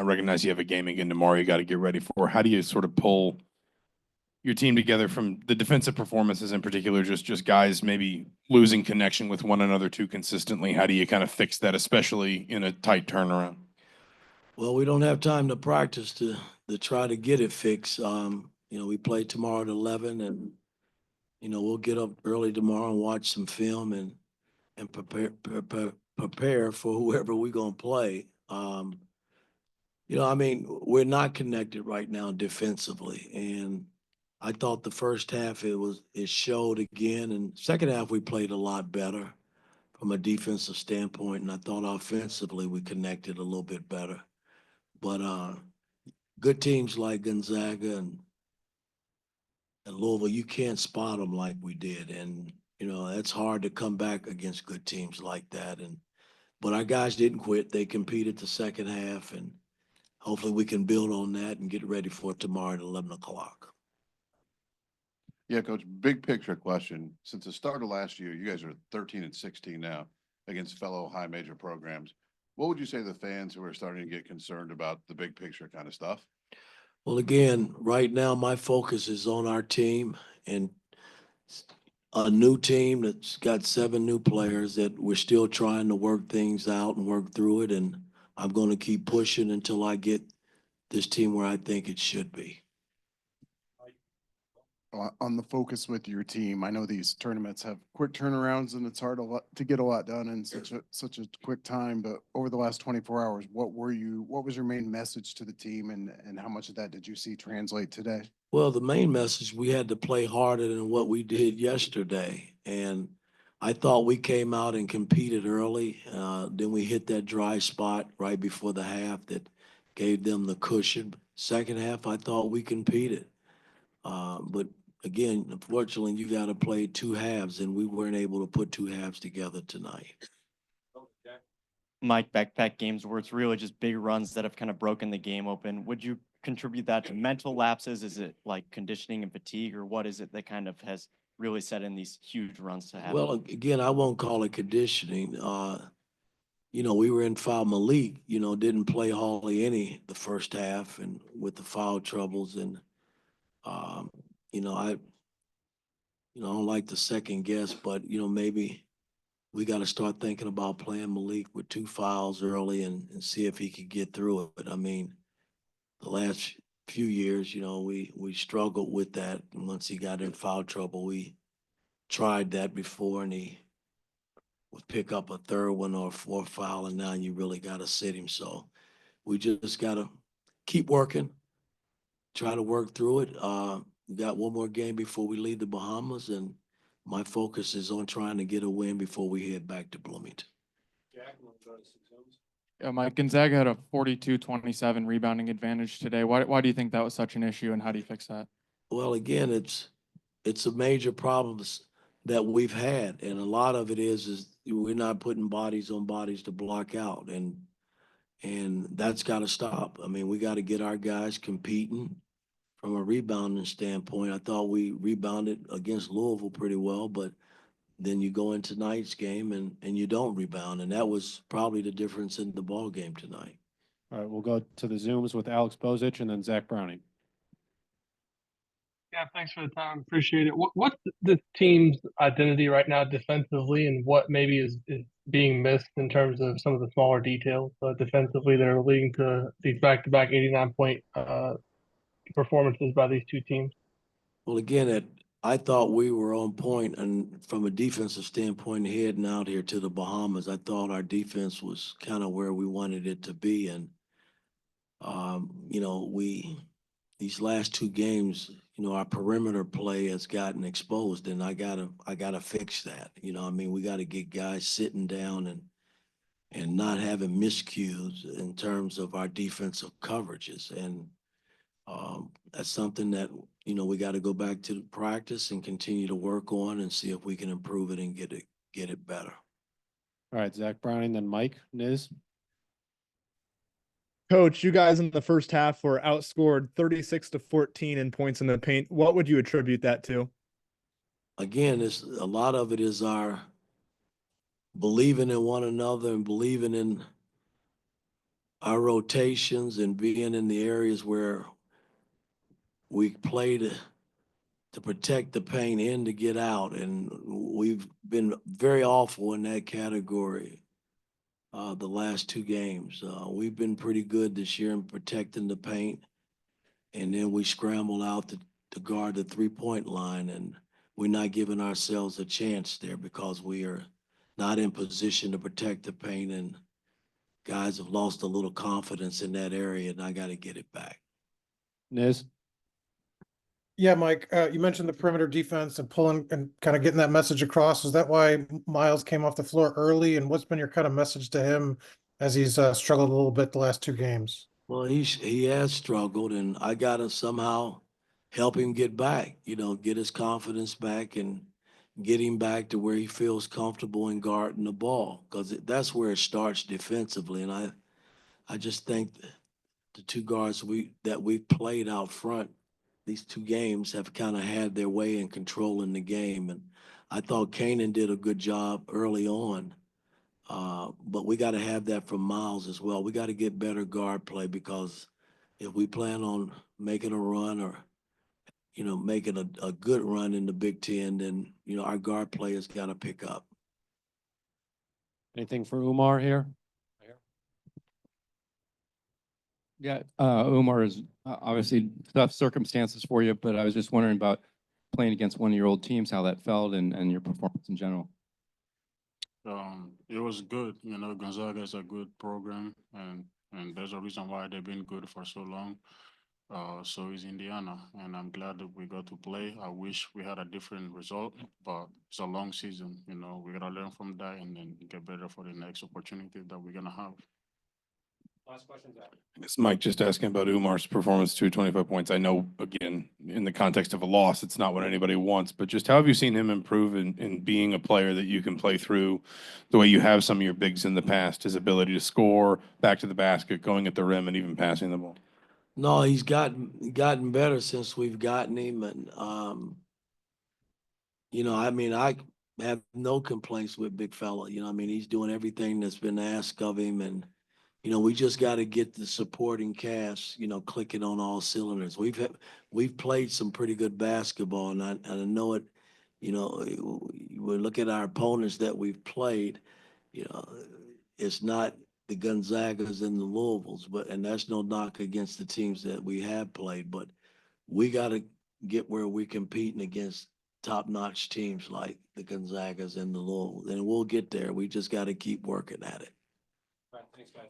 recognize you have a game again tomorrow you got to get ready for. How do you sort of pull your team together from the defensive performances in particular, just guys maybe losing connection with one another too consistently? How do you kind of fix that, especially in a tight turnaround? Well, we don't have time to practice to try to get it fixed. We play tomorrow at 11, and we'll get up early tomorrow and watch some film and prepare for whoever we're gonna play. We're not connected right now defensively, and I thought the first half it showed again, and second half we played a lot better from a defensive standpoint, and I thought offensively we connected a little bit better. But good teams like Gonzaga and Louisville, you can't spot them like we did, and it's hard to come back against good teams like that. But our guys didn't quit; they competed the second half, and hopefully we can build on that and get ready for tomorrow at 11 o'clock. Yeah, Coach, big picture question. Since the start of last year, you guys are 13-16 now against fellow high major programs. What would you say to the fans who are starting to get concerned about the big picture kind of stuff? Well, again, right now my focus is on our team and a new team that's got 7 new players that we're still trying to work things out and work through it. And I'm going to keep pushing until I get this team where I think it should be. On the focus with your team, I know these tournaments have quick turnarounds and it's hard to get a lot done in such a quick time. But over the last 24 hours, what was your main message to the team, and how much of that did you see translate today? Well, the main message, we had to play harder than what we did yesterday. And I thought we came out and competed early. Then we hit that dry spot right before the half that gave them the cushion. Second half, I thought we competed. But again, unfortunately, you got to play 2 halves, and we weren't able to put 2 halves together tonight. Mike, back games where it's really just big runs that have kind of broken the game open. Would you contribute that to mental lapses? Is it like conditioning and fatigue, or what is it that kind of has really set in these huge runs to happen? Well, again, I won't call it conditioning. We were in foul. Malik, didn't play hardly any the first half, and with the foul troubles, and I don't like to second guess, but maybe we got to start thinking about playing Malik with 2 fouls early and see if he could get through it. I mean, the last few years, we struggled with that. And once he got in foul trouble, we tried that before, and he would pick up a 3rd one or a 4th foul, and now you really got to sit him. So we just got to keep working, try to work through it. We got one more game before we leave the Bahamas, and my focus is on trying to get a win before we head back to Bloomington. Yeah, Mike, Gonzaga had a 42-27 rebounding advantage today. Why do you think that was such an issue, and how do you fix that? Well, again, it's a major problem that we've had, and a lot of it is we're not putting bodies on bodies to block out, and that's got to stop. I mean, we got to get our guys competing from a rebounding standpoint. I thought we rebounded against Louisville pretty well, but then you go into tonight's game and you don't rebound, and that was probably the difference in the ball game tonight. All right, we'll go to the Zooms with Alex Bozich and then Zach Browning. Yeah, thanks for the time. Appreciate it. What's the team's identity right now defensively, and what maybe is being missed in terms of some of the smaller details defensively that are leading to these back-to-back 89-point performances by these 2 teams? Well, again, I thought we were on point, and from a defensive standpoint, heading out here to the Bahamas, I thought our defense was kind of where we wanted it to be. And, these last 2 games, our perimeter play has gotten exposed, and I gotta fix that. We got to get guys sitting down and not having miscues in terms of our defensive coverages. And that's something that, we got to go back to practice and continue to work on and see if we can improve it and get it better. All right, Zach Browning, then Mike Niz. Coach, you guys in the first half were outscored 36-14 in points in the paint. What would you attribute that to? Again, a lot of it is our believing in one another and believing in our rotations and being in the areas where we play to protect the paint and to get out. And we've been very awful in that category the last two games. We've been pretty good this year in protecting the paint. And then we scramble out to guard the 3-point line. And we're not giving ourselves a chance there because we are not in position to protect the paint. And guys have lost a little confidence in that area, and I got to get it back. Niz? Yeah, Mike, you mentioned the perimeter defense and pulling and kind of getting that message across. Is that why Miles came off the floor early? And what's been your kind of message to him as he's struggled a little bit the last two games? Well, he has struggled, and I got to somehow help him get back, get his confidence back and get him back to where he feels comfortable in guarding the ball, because that's where it starts defensively. And I just think the two guards that we've played out front these two games have kind of had their way in controlling the game. And I thought Kanan did a good job early on. But we got to have that from Miles as well. We got to get better guard play, because if we plan on making a run or, making a good run in the Big Ten, then, our guard players got to pick up. Anything for Oumar here? Yeah, Oumar is obviously tough circumstances for you, but I was just wondering about playing against one of your old teams, how that felt and your performance in general. It was good. Gonzaga is a good program, and there's a reason why they've been good for so long. So is Indiana, and I'm glad that we got to play. I wish we had a different result, but it's a long season. We gotta learn from that and then get better for the next opportunity that we're gonna have. Last question, Zach. It's Mike just asking about Umar's performance, 25 points. I know, again, in the context of a loss, it's not what anybody wants, but just how have you seen him improve in being a player that you can play through the way you have some of your bigs in the past, his ability to score, back to the basket, going at the rim, and even passing the ball? No, he's gotten better since we've gotten him. And, I have no complaints with big fella. He's doing everything that's been asked of him. And, we just got to get the supporting cast, clicking on all cylinders. We've played some pretty good basketball, and I know it. We look at our opponents that we've played. It's not the Gonzagas and the Louisvilles, and that's no knock against the teams that we have played, but we got to get where we're competing against top-notch teams like the Gonzagas and the Louisvilles, and we'll get there. We just got to keep working at it. All right, thanks, guys.